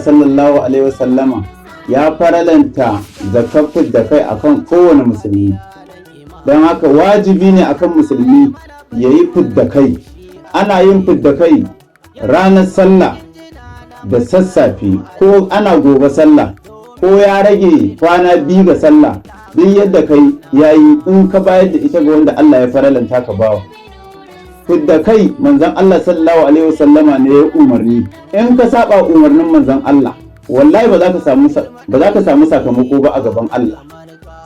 sallallahu alaihi wasallama ya faralanta zakafin da kai akan kowane musulmi, don haka wajibi ne akan musulmi ya yi fidda kai. Ana yin fidda kai ranar sallah da sassafe, ko ana gobe sallah, ko ya rage kwana 2 ga sallah, duk yadda kai yayi in ka bayar da ita ga wanda Allah ya faralanta ka bawa. Fidda kai manzon Allah sallallahu alaihi wasallama ne ya umarni. In ka saba umarnin manzon Allah, wallahi ba za ka samu sakamako ba a gaban Allah.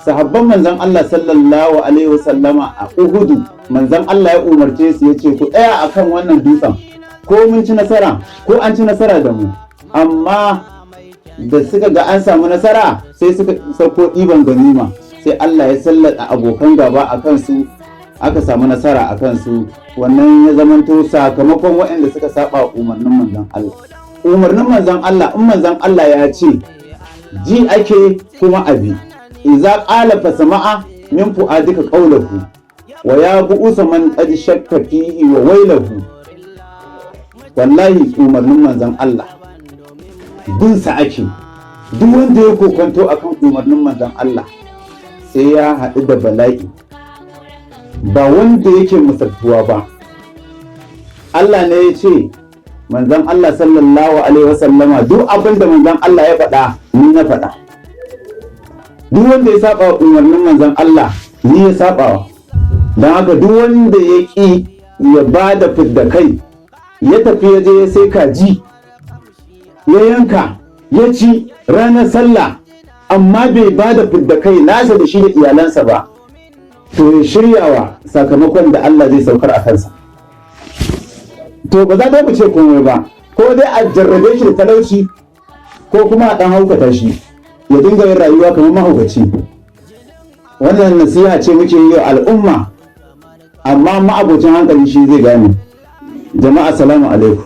Sahabban manzon Allah sallallahu alaihi wasallama a Uhudu, manzon Allah ya umarce su, ya ce ku tsaya akan wannan dutsen, ko mun ci nasara ko an ci nasara da mu. Amma da suka ga an samu nasara sai suka sauko ɗiban ganima, sai Allah ya sallata abokan gaba a kansu, aka samu nasara a kansu. Wannan ya zamanto sakamakon waɗanda suka saba umarnin manzon Allah. Umarnin manzon Allah, in manzon Allah ya ce ji ake kuma abi. Iza qala fa sama'a min fu'adika qawluhu wa ya bu'usa man qad shakka fihi wa wailahu. Wallahi umarnin manzon Allah bin sa ake. Duk wanda ya kokonto akan umarnin manzon Allah sai ya haɗu da bala'i, ba wanda yake misaltuwa ba. Allah ne ya ce manzon Allah sallallahu alaihi wasallama duk abin da manzon Allah ya faɗa ni na faɗa. Duk wanda ya saba umarnin manzon Allah ni ya saba. Don haka duk wanda ya ƙi ya ba da fidda kai, ya tafi ya je ya sai kaji ya yanka ya ci ranar sallah, amma bai ba da fidda kai nasa da shi da iyalansa ba, to ya shiryawa sakamakon da Allah zai saukar a kansa. To ba za ta mu ce komai ba, ko dai a jarrabe shi da talauci, ko kuma a ɗan haukata shi ya dinga yin rayuwa kamar mahaukaci. Wannan nasiha ce muke yi wa al'umma, amma ma'abocin hankali shi zai gane. Jama'a salamu alaikum.